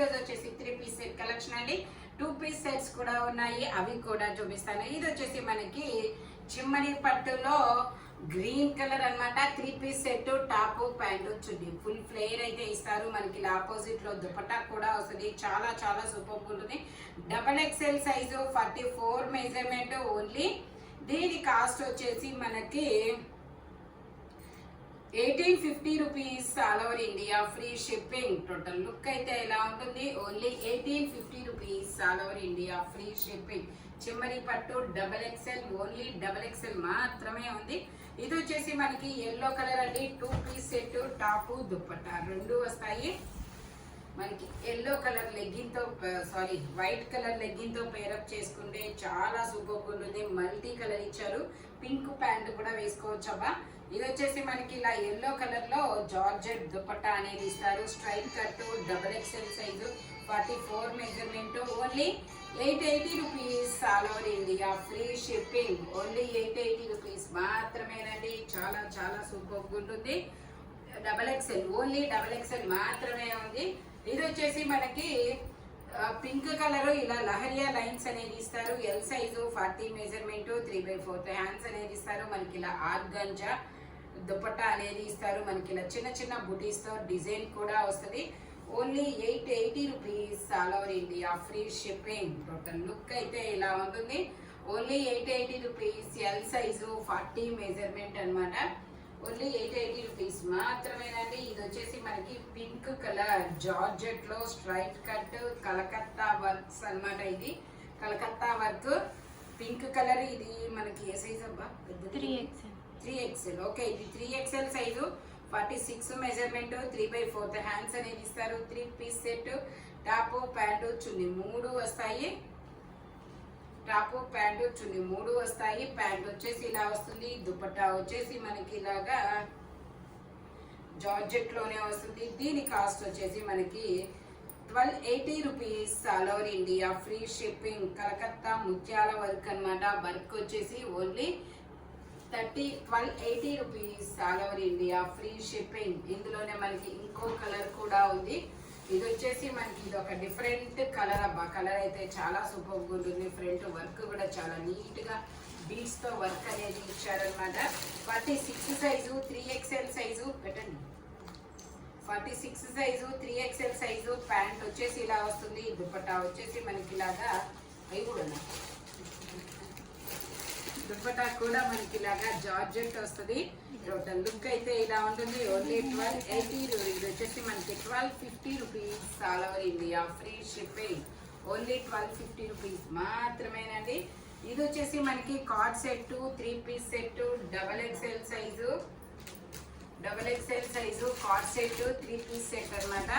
రోజు వచ్చేసి 3 piece set collection అండి. 2 పీస్ సెట్స్ కూడా ఉన్నాయి, అవి కూడా చూపిస్తాను. ఇది వచ్చేసి మనకి చిమ్మడి పట్టులో గ్రీన్ కలర్ అన్నమాట. 3 పీస్ సెట్, టాప్ ప్యాంటు చున్నీ ఫుల్ ఫ్లేర్ అయితే ఇస్తారు. మనకి ఇలా ఆపోజిట్ లో దుపట్టా కూడా వస్తుంది. చాలా చాలా సూపర్ ఉంటుంది. XXL size 44 measurement only. దీని కాస్ట్ వచ్చేసి మనకి 1850 rupees all over India, free shipping. Total look అయితే ఎలా ఉంటుంది? Only 1850 rupees all over India, free shipping. చిమ్మరి పట్టు XXL, ఓన్లీ XXL మాత్రమే ఉంది. ఇది వచ్చేసి మనకి ఎల్లో కలర్ అండి. 2 పీస్ సెట్, టాపు దుప్పట్టా రెండు వస్తాయి. మనకి ఎల్లో కలర్ లెగ్గిన్ తో వైట్ కలర్ లెగ్గిన్ తో పేరప్ చేసుకుంటే చాలా సూపర్ ఉంటుంది. మల్టీ కలర్ ఇచ్చారు. పింక్ ప్యాంట్ కూడా వేసుకోవచ్చు అబ్బా. ఇది వచ్చేసి మనకి ఇలా ఎల్లో కలర్ లో జార్జెట్ దుపట్టా అనేది ఇస్తారు. Straight cut, XXL size, 44 measurement. Only 880 rupees all over India, free shipping. Only 880 rupees మాత్రమేనండి. చాలా చాలా సూపర్ ఉంటుంది. XXL, ఓన్లీ XXL మాత్రమే ఉంది. ఇది వచ్చేసి మనకి పింక్ కలర్ ఇలా లహరియా లైన్స్ అనేది ఇస్తారు. ఎల్ సైజు, 40 మెజర్మెంట్, 3/4 హ్యాండ్స్ అనేది ఇస్తారు. మనకి ఇలా ఆర్గంజా దుపట్టా అనేది ఇస్తారు. మనకి ఇలా చిన్న చిన్న బుటీస్ తో డిజైన్ కూడా వస్తుంది. Only 880 rupees all over India, free shipping. Total look అయితే ఇలా ఉంటుంది. Only 880 rupees. L size, 40 measurement అనమాట. ఓన్లీ 880 రూపీస్ మాత్రమేనండి. ఇది వచ్చేసి మనకి పింక్ కలర్ జార్జెట్ లో స్ట్రైట్ కట్ కలకత్తా వర్క్స్ అన్నమాట. ఇది కలకత్తా వర్క్ పింక్ కలర్. ఇది మనకి ఏ సైజ్ అబ్బా? 3XL. ఓకే, ఇది 3XL సైజు, 46 మెజర్మెంట్, 3/4 హ్యాండ్స్ అనేది ఇస్తారు. 3 పీస్ సెట్, టాప్ ప్యాంటు చున్నీ మూడు వస్తాయి. టాప్ ప్యాంటు చున్నీ మూడు వస్తాయి. ప్యాంట్ వచ్చేసి ఇలా వస్తుంది. దుపట్టా వచ్చేసి మనకి ఇలాగా జార్జెట్ లోనే వస్తుంది. దీని కాస్ట్ వచ్చేసి మనకి 1280 rupees all over India, free shipping. Calcutta ముత్యాల వర్క్ అన్నమాట. వర్క్ వచ్చేసి only 1280 rupees all over India, free shipping. ఇందులోనే మనకి ఇంకో కలర్ కూడా ఉంది. ఇది వచ్చేసి మనకి ఇది ఒక డిఫరెంట్ కలర్ అబ్బా. కలర్ అయితే చాలా సూపర్ ఉంటుంది. ఫ్రంట్ వర్క్ కూడా చాలా నీట్ గా బీడ్స్ తో వర్క్ అనేది ఇచ్చారనమాట. 46 సైజు, 3XL సైజు పెట్టండి. 46 సైజు, 3XL సైజు. ప్యాంట్ వచ్చేసి ఇలా వస్తుంది. దుపట్టా వచ్చేసి మనకి ఇలాగా అవి కూడా దుపట్టా కూడా మనకి ఇలాగా జార్జెట్ వస్తుంది. టోటల్ లుక్ అయితే ఇలా ఉంటుంది. ఓన్లీ 1280. ఇది వచ్చేసి మనకి 1250 rupees all over India, free shipping. Only 1250 rupees మాత్రమేనండి. ఇది వచ్చేసి మనకి co-ord set, 3 piece set, XXL size, co-ord set, 3 piece set అనమాట.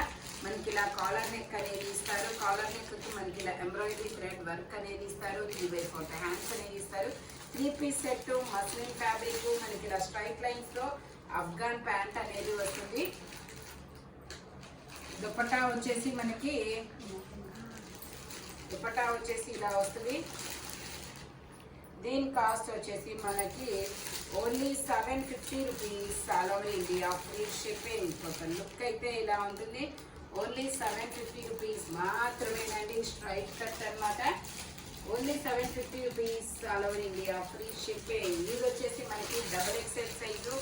మనకి ఇలా కాలర్ నెక్ అనేది ఇస్తారు. కాలర్ నెక్ కి మనకి ఇలా ఎంబ్రాయిడరీ థ్రెడ్ వర్క్ అనేది ఇస్తారు. 3/4 హ్యాండ్స్ అనేది ఇస్తారు. 3 పీస్ సెట్, మస్లిన్ ఫ్యాబ్రిక్. మనకి ఇలా స్ట్రైట్ లైన్స్ లో అఫ్ఘాన్ ప్యాంట్ అనేది వస్తుంది. దుపట్టా వచ్చేసి మనకి ఇలా వస్తుంది. దీని కాస్ట్ వచ్చేసి మనకి only 750 rupees all over India, free shipping. Total look అయితే ఇలా ఉంటుంది. ఓన్లీ 750 రూపీస్ మాత్రమేనండి. స్ట్రైట్ కట్ అనమాట. Only 750 rupees all over India, free shipping. ఇది వచ్చేసి మనకి XXL సైజు,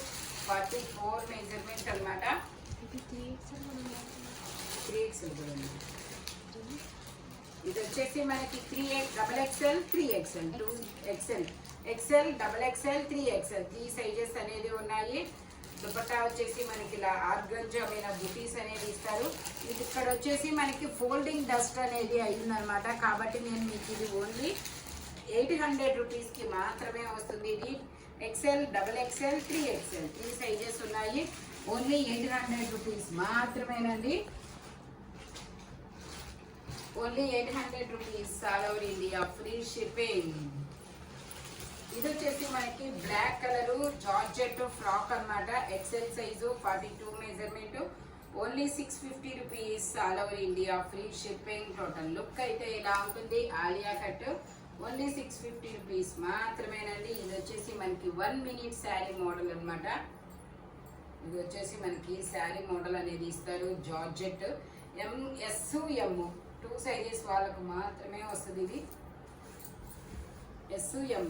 44 మెజర్మెంట్ అనమాట. 3XL కూడా ఉంది. ఇది వచ్చేసి మనకి XXL, 3XL, 2XL, XL, XXL, 3XL 3 sizes అనేది ఉన్నాయి. దుపట్టా వచ్చేసి మనకి ఇలా ఆర్గంజా మీద బుటీస్ అనేది ఇస్తారు. ఇది ఇక్కడ వచ్చేసి మనకి ఫోల్డింగ్ డస్ట్ అనేది అయిందనమాట. కాబట్టి నేను మీకు ఇది ఓన్లీ 800 రూపీస్కి మాత్రమే వస్తుంది. ఇది XL, XXL, 3XL 3 సైజెస్ ఉన్నాయి. ఓన్లీ 800 రూపీస్ మాత్రమేనండి. Only 800 rupees all over India, free shipping. ఇది వచ్చేసి మనకి బ్లాక్ కలర్ జార్జెట్ ఫ్రాక్ అనమాట. XL size, 42 measurement. Only 650 rupees all over India, free shipping. Total look అయితే ఇలా ఉంటుంది. ఆలియా కట్. ఓన్లీ 650 రూపీస్ మాత్రమేనండి. ఇది వచ్చేసి మనకి 1 మినిట్ శారీ మోడల్ అనమాట. ఇది వచ్చేసి మనకి శారీ మోడల్ అనేది ఇస్తారు. జార్జెట్ ఎస్ ఎం 2 సైజెస్ వాళ్ళకు మాత్రమే వస్తుంది. ఇది ఎస్ ఎం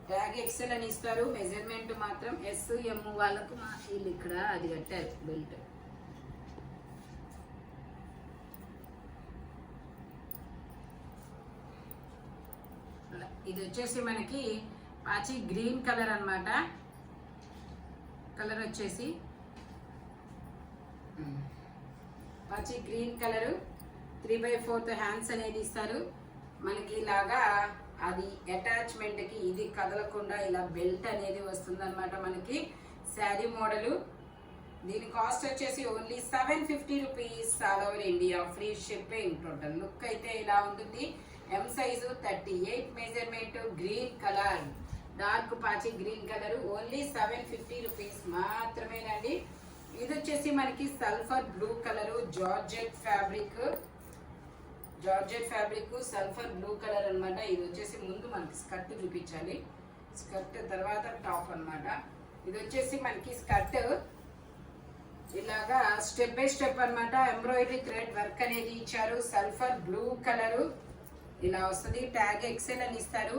ట్యాగ్ ఎక్సెల్ అని ఇస్తారు. మెజర్మెంట్ మాత్రం ఎస్ ఎం వాళ్ళకు వీళ్ళు ఇక్కడ అది కట్టారు బెల్ట్. ఇది వచ్చేసి మనకి పాచి గ్రీన్ కలర్ అన్నమాట. కలర్ వచ్చేసి పాచి గ్రీన్ కలరు 3/4 హ్యాండ్స్ అనేది ఇస్తారు మనకి. ఇలాగా అది అటాచ్మెంట్కి ఇది కదలకుండా ఇలా బెల్ట్ అనేది వస్తుంది అనమాట మనకి. శారీ మోడలు. దీని కాస్ట్ వచ్చేసి only 750 rupees all over India, free shipping. Total look అయితే ఇలా ఉంటుంది. M size 38 measurement, green colour, dark పాచి గ్రీన్ కలర్, ఓన్లీ 750 రూపీస్ మాత్రమేనండి. ఇది వచ్చేసి మనకి sulphur blue colour, georgette fabric sulphur blue colour అన్నమాట. ఇది వచ్చేసి ముందు మనకి స్కర్ట్ చూపించాలి, స్కర్ట్ తర్వాత టాప్ అన్నమాట. ఇది వచ్చేసి మనకి స్కర్ట్ ఇలాగా స్టెప్ బై స్టెప్ అన్నమాట. ఎంబ్రాయిడరీ థ్రెడ్ వర్క్ అనేది ఇచ్చారు. సల్ఫర్ బ్లూ కలరు ఇలా వస్తుంది. ట్యాగ్ ఎక్సెల్ అని ఇస్తారు.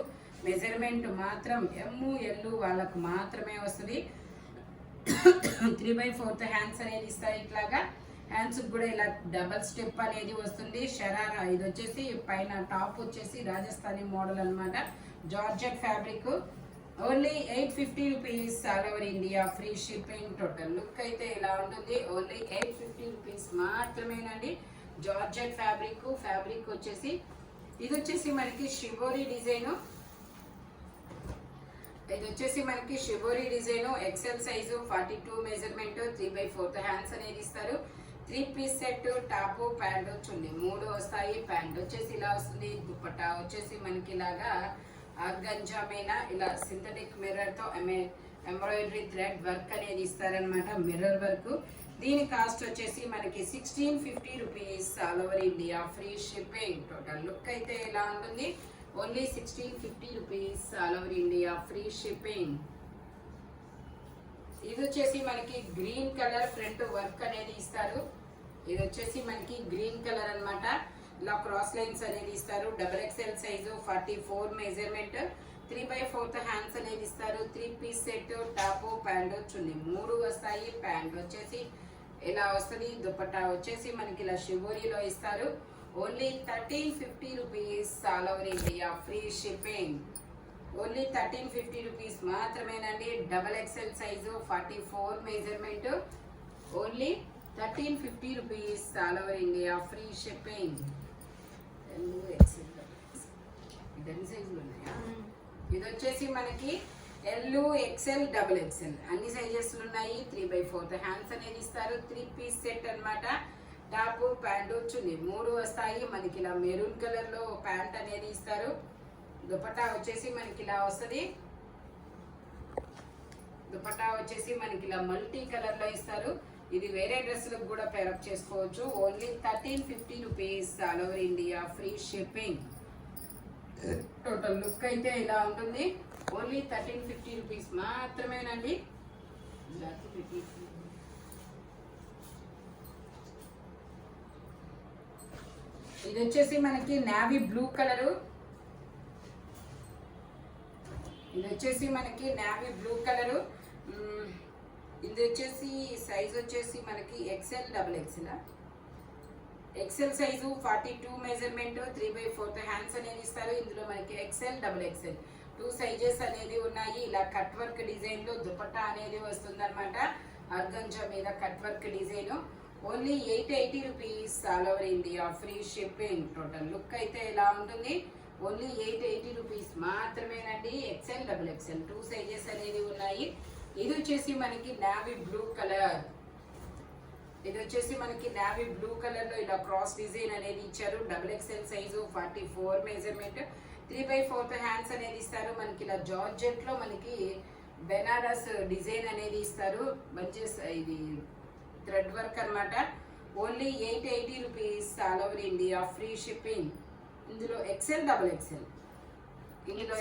మెజర్మెంట్ మాత్రం ML వాళ్ళకు మాత్రమే వస్తుంది. 3/4 హ్యాండ్స్ అనేది ఇస్తారు. ఇట్లాగా హ్యాండ్స్ కూడా ఇలా డబల్ స్టెప్ అనేది వస్తుంది. షరారా. ఇది వచ్చేసి పైన టాప్ వచ్చేసి రాజస్థానీ మోడల్ అన్నమాట. Georgette fabric. Only 850 rupees all over India, free shipping. Total look అయితే ఇలా ఉంటుంది. ఓన్లీ 850 రూపీస్ మాత్రమేనండి. జార్జెట్ ఫ్యాబ్రిక్ వచ్చేసి ఇది వచ్చేసి మనకి shibori design. XL size 42 measurement, 3/4 hands అనేది ఇస్తారు. 3 piece set, top pant chunni 3 వస్తాయి. ప్యాంట్ వచ్చేసి ఇలా వస్తుంది. దుపట్టా వచ్చేసి మనకి ఇలాగా ఆర్గంజా మీద ఇలా సింథటిక్ మిర్రర్ తో ఎంబ్రాయిడరీ థ్రెడ్ వర్క్ అనేది ఇస్తారనమాట. Mirror work. దీని కాస్ట్ వచ్చేసి మనకి 1650 rupees all over India, free shipping. Total look అయితే ఇలా ఉంటుంది. Only 1650 rupees all over India, free shipping. ఇది వచ్చేసి మనకి గ్రీన్ కలర్ ఫ్రంట్ వర్క్ అనేది ఇస్తారు. ఇది వచ్చేసి మనకి గ్రీన్ కలర్ అన్నమాట. ఇలా క్రాస్ లైన్స్ అనేది ఇస్తారు. XXL సైజు 44 మెజర్మెంట్, 3/4 హ్యాండ్స్ అనేది ఇస్తారు. 3 piece set, top pant chunni 3 వస్తాయి. ప్యాంట్ వచ్చేసి ఇలా వస్తుంది. దుపట్టా వచ్చేసి మనకి ఇలా షిబోరిలో ఇస్తారు. Only 1350 rupees all over India, free shipping. Only 1350 rupees మాత్రమేనండి. XXL size 44 measurement, only 1350 rupees all over India, free shipping. ఇది వచ్చేసి మనకి XL, XXL అన్ని సైజెస్ ఉన్నాయి. 3/4 హ్యాండ్స్ అనేది ఇస్తారు. 3 పీస్ సెట్ అన్నమాట. టాప్ ప్యాంట్ చున్నీ 3 వస్తాయి. మనకి ఇలా మెరూన్ కలర్ లో ప్యాంట్ అనేది ఇస్తారు. దుపట్టా వచ్చేసి మనకి ఇలా వస్తుంది. దుపట్టా వచ్చేసి మనకి ఇలా మల్టీ కలర్ లో ఇస్తారు. ఇది వేరే డ్రెస్సులకు కూడా పేరప్ చేసుకోవచ్చు. Only 1350 rupees all over India, free shipping. Total look అయితే ఇలా ఉంటుంది. ఓన్లీ 1350 రూపీస్ మాత్రమేనండి. ఇది వచ్చేసి మనకి నావీ బ్లూ కలరు. ఇది వచ్చేసి సైజ్ వచ్చేసి మనకి XL, XXL. XL size 42 measurement, 3/4 hands అనేది ఇస్తారు. ఇందులో మనకి XL, XXL 2 సైజెస్ అనేది ఉన్నాయి. ఇలా కట్ వర్క్ డిజైన్ లో దుపట్టా అనేది వస్తుంది అనమాట. ఆర్గంజా మీద cut work design. Only 880 rupees all over India, free shipping. Total look అయితే ఇలా ఉంటుంది. ఓన్లీ 880 రూపీస్ మాత్రమేనండి. XL, XXL 2 సైజెస్ అనేది ఉన్నాయి. ఇది వచ్చేసి మనకి నావీ బ్లూ కలర్. లో ఇలా క్రాస్ డిజైన్ అనేది ఇచ్చారు. XXL సైజు 44 మెజర్మెంట్, 3/4 హ్యాండ్స్ అనేది ఇస్తారు. మనకి ఇలా జార్జెట్ లో మనకి బెనారస్ డిజైన్ అనేది ఇస్తారు. మంచి ఇది థ్రెడ్ వర్క్ అన్నమాట. Only 880 rupees all over India, free shipping. ఇందులో XL, XXL ఇందులో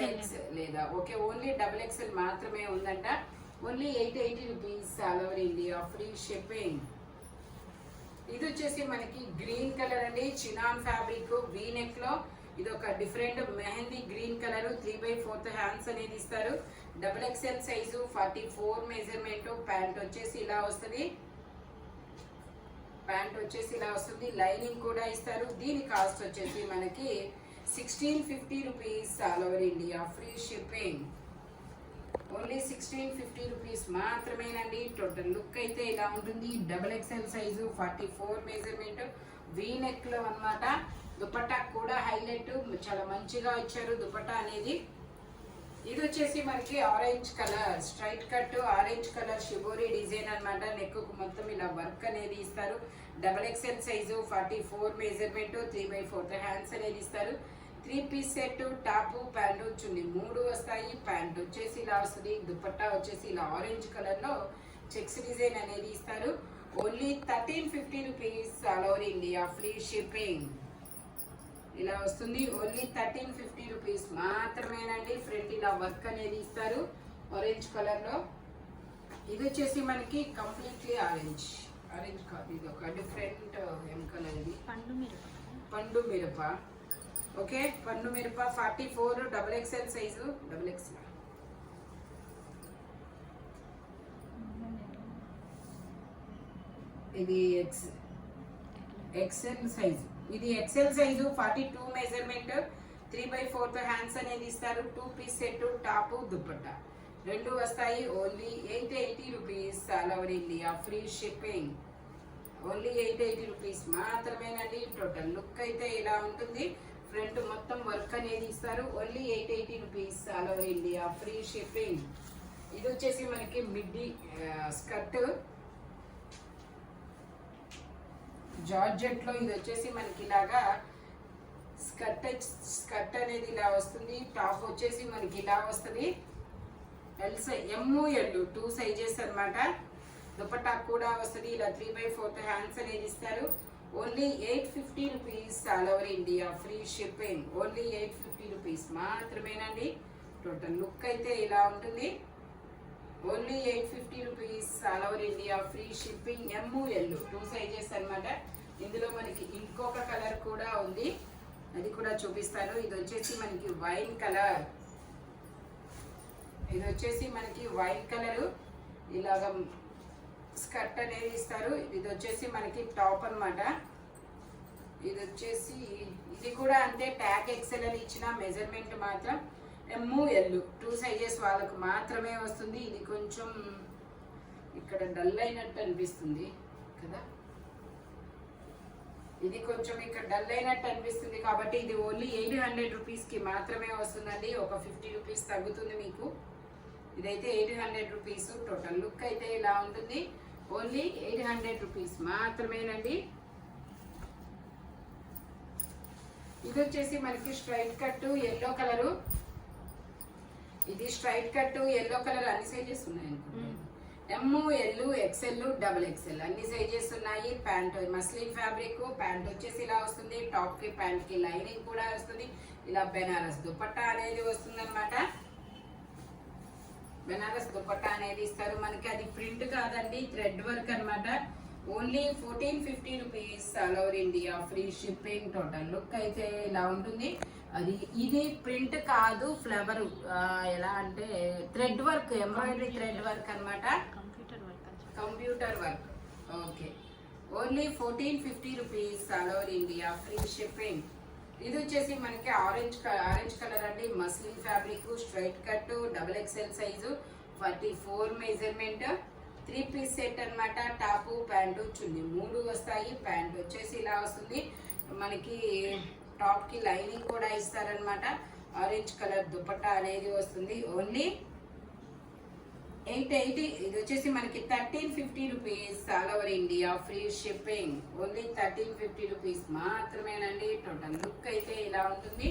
లేదా ఓకే, ఓన్లీ XXL మాత్రమే ఉందంట. Only 880 rupees all over India, free shipping. ఇది వచ్చేసి మనకి గ్రీన్ కలర్ అండి, చినాన్ ఫ్యాబ్రిక్ వీ నెక్ లో. ఇది ఒక different mehndi green colour, 3/4 hands అనేది ఇస్తారు. XXL size, 44 measurement. ప్యాంట్ వచ్చేసి ఇలా వస్తుంది. లైనింగ్ కూడా ఇస్తారు. దీని కాస్ట్ వచ్చేసి మనకి 1650 rupees all over India, free shipping. Only 1650 rupees మాత్రమేనండి. టోటల్ లుక్ అయితే ఇలా ఉంటుంది. XXL size, 44 measurement, V neck లో అన్నమాట. దుపట్టా కూడా హైలైట్, చాలా మంచిగా ఇచ్చారు దుపట్టా అనేది. ఇది వచ్చేసి మనకి orange colour, straight cut orange colour shibori design అన్నమాట. నెక్ కు మొత్తం ఇలా వర్క్ అనేది ఇస్తారు. XXL సైజు, 44 మెజర్మెంట్, 3/4 హ్యాండ్స్ అనేది ఇస్తారు. 3 piece set, top, pant, chunni 3 వస్తాయి. ప్యాంట్ వచ్చేసి ఇలా వస్తుంది. దుపట్టా వచ్చేసి ఇలా ఆరెంజ్ కలర్ లో చెక్స్ డిజైన్ అనేది ఇస్తారు. Only 1350 rupees all over India, free shipping. ఇలా వస్తుంది. ఓన్లీ 1350 రూపీస్ మాత్రమేనండి. ఫ్రంట్ ఇలా వర్క్ అనేది ఇస్తారు ఆరెంజ్ కలర్ లో. ఇది వచ్చేసి మనకి కంప్లీట్లీ ఆరెంజ్ కాదు, ఇది ఒక డిఫరెంట్ ఏం కలర్, ఇది పండు మిరప. ఓకే, పండు మిరప, 44 XXL సైజు, XXL. ఇది XL సైజు. ఇది XL సైజు, 42 మెజర్మెంట్, 3/4 హ్యాండ్స్ అనేది ఇస్తారు. 2 పీస్ సెట్, టాప్, దుపట్టా 2 వస్తాయి. Only 880 rupees all over India, free shipping. Only 880 rupees మాత్రమేనండి. టోటల్ లుక్ అయితే ఇలా ఉంటుంది. ఫ్రంట్ మొత్తం వర్క్ అనేది ఇస్తారు. Only 880 rupees all over India, free shipping. ఇది వచ్చేసి మనకి మిడ్డీ స్కర్ట్ జార్జెట్ లో. ఇది వచ్చేసి మనకి ఇలాగా స్కర్ట్ అనేది ఇలా వస్తుంది. టాప్ వచ్చేసి మనకి ఇలా వస్తుంది. ML 2 సైజెస్ అన్నమాట. దుపట్టా కూడా వస్తుంది. ఇలా 3/4 హ్యాండ్స్ అనేది ఇస్తారు. Only 850 rupees all over India, free shipping. Only 850 rupees మాత్రమేనండి. టోటల్ లుక్ అయితే ఇలా ఉంటుంది. Only 850 rupees all over India, free shipping. ML 2 sizes అన్నమాట. ఇందులో మనకి ఇంకొక కలర్ కూడా ఉంది, అది కూడా చూపిస్తాను. ఇది వచ్చేసి మనకి వైన్ కలర్. ఇలాగ స్కర్ట్ అనేది ఇస్తారు. ఇది వచ్చేసి మనకి టాప్ అన్నమాట. ఇది కూడా అంతే, ట్యాగ్ XL అని ఇచ్చిన మెజర్మెంట్ మాత్రం ML 2 సైజెస్ వాళ్ళకు మాత్రమే వస్తుంది. ఇది కొంచెం ఇక్కడ డల్ అయినట్టు అనిపిస్తుంది కదా, ఇది కొంచెం ఇక్కడ డల్ అయినట్టు అనిపిస్తుంది కాబట్టి ఇది ఓన్లీ 800 రూపీస్కి మాత్రమే వస్తుందండి. ఒక 50 రూపీస్ తగ్గుతుంది మీకు. ఇదైతే 800 రూపీస్. టోటల్ లుక్ అయితే ఇలా ఉంటుంది. ఓన్లీ 800 రూపీస్ మాత్రమేనండి. ఇది వచ్చేసి మనకి స్ట్రైట్ కట్ ఎల్లో కలరు. ఇది స్ట్రైట్ కట్ ఎల్లో కలర్, అన్ని సైజెస్ ఉన్నాయి అనుకుంటున్నాను. ML XL XXL అన్ని సైజెస్ ఉన్నాయి. Pant muslin fabric. ప్యాంట్ వచ్చేసి ఇలా వస్తుంది. టాప్ కి ప్యాంట్ కి లైనింగ్ కూడా వస్తుంది. ఇలా బెనారస్ దుపట్టా అనేది వస్తుంది అనమాట. బెనారస్ దుపట్టా అనేది ఇస్తారు మనకి. అది ప్రింట్ కాదండి, థ్రెడ్ వర్క్ అనమాట. Only 1450 rupees all over India, free shipping. Total look అయితే ఇలా ఉంటుంది. ఇది ప్రింట్ కాదు, ఫ్లవర్ ఎలా అంటే thread work, embroidery thread work అనమాట. Computer work. Okay, only 1450 rupees all over India, free shipping. ఇది వచ్చేసి మనకి ఆరెంజ్ కలర్ అండి, muslin fabric, straight cut, XXL size, 44 measurement, 3 piece set అనమాట. టాపు, ప్యాంటు, చున్నీ 3 వస్తాయి. ప్యాంట్ వచ్చేసి ఇలా వస్తుంది మనకి. టాప్ కి లైనింగ్ కూడా ఇస్తారనమాట. ఆరెంజ్ కలర్ దుపట్టా అనేది వస్తుంది. ఓన్లీ 880. ఇది వచ్చేసి మనకి 1350 rupees all over India, free shipping. Only 1350 rupees మాత్రమేనండి. టోటల్ లుక్ అయితే ఇలా ఉంటుంది.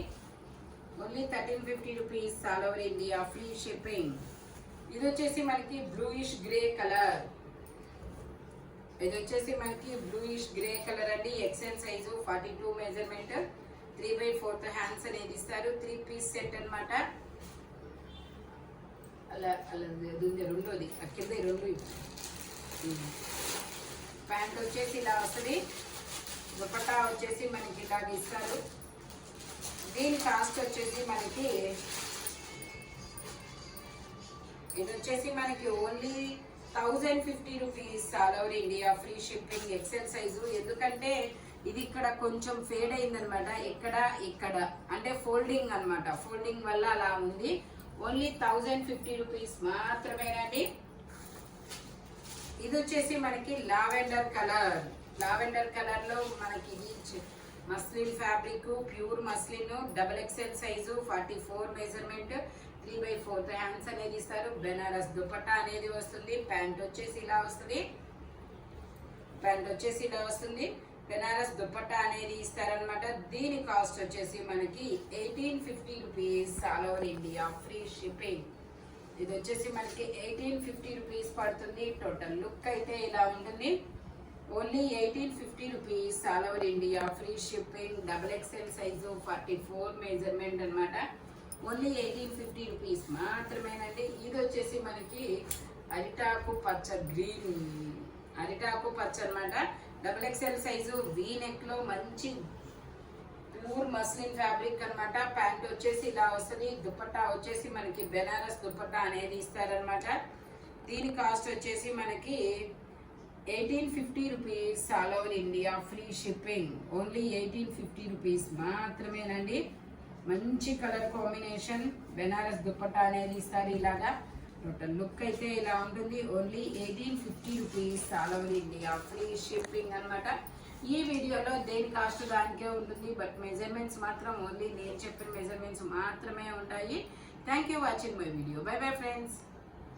Only 1350 rupees all over India, free shipping. ఇది వచ్చేసి మనకి బ్లూయిష్ గ్రే కలర్. అండి. XL సైజు, 42 మెజర్మెంట్, 3/4 హ్యాండ్స్ అనేది ఇస్తారు. 3 పీస్ సెట్ అనమాట. రెండోది కింద 2 ప్యాంట్ వచ్చేసి ఇలా వస్తుంది, దుపట్టా వచ్చేసి మనకి ఇలాగ ఇస్తారు. దీని కాస్ట్ వచ్చేసి మనకి ఇది వచ్చేసి మనకి only 1050 rupees all over India, free shipping, XL size. ఎందుకంటే ఇది ఇక్కడ కొంచెం ఫేడ్ అయిందనమాట, ఇక్కడ అంటే ఫోల్డింగ్ అనమాట, ఫోల్డింగ్ వల్ల అలా ఉంది. ఓన్లీ 1050 రూపీస్ మాత్రమేనండి. ఇది వచ్చేసి మనకి లావెండర్ కలర్ లో మనకి ఇది muslin fabric, pure muslin, double XL size, 44 measurement, 3/4 hands అనేది ఇస్తారు. బెనారస్ దుపట్టా అనేది వస్తుంది. ప్యాంట్ వచ్చేసి ఇలా వస్తుంది. బెనారస్ దుపట్టా అనేది ఇస్తారనమాట. దీని కాస్ట్ వచ్చేసి మనకి 1850 rupees all over India, free shipping. ఇది వచ్చేసి మనకి 1850 రూపీస్ పడుతుంది. టోటల్ లుక్ అయితే ఇలా ఉంటుంది. Only 1850 rupees all over India, free shipping, double XL size, 44 measurement అనమాట. ఓన్లీ 1850 రూపీస్ మాత్రమేనండి. ఇది వచ్చేసి మనకి అరిటాకు పచ్చ అనమాట. Double XL size, V neck లో మంచి ప్యూర్ మస్లిన్ ఫ్యాబ్రిక్ అనమాట. ప్యాంట్ వచ్చేసి ఇలా వస్తుంది. దుపట్టా వచ్చేసి మనకి బెనారస్ దుపట్టా అనేది ఇస్తారనమాట. దీని కాస్ట్ వచ్చేసి మనకి 1850 rupees all over India, free shipping. Only 1850 rupees మాత్రమేనండి. మంచి కలర్ కాంబినేషన్, బెనారస్ దుపట్టా అనేది ఇస్తారు ఇలాగా. టోటల్ లుక్ అయితే ఇలా ఉంటుంది. Only 1850 rupees all over India, free shipping అనమాట. ఈ వీడియోలో దేని కాస్ట్ దానికే ఉంటుంది, బట్ మెజర్మెంట్స్ మాత్రం ఓన్లీ నేను చెప్పిన మెజర్మెంట్స్ మాత్రమే ఉంటాయి. Thank you watching my video. By bye friends.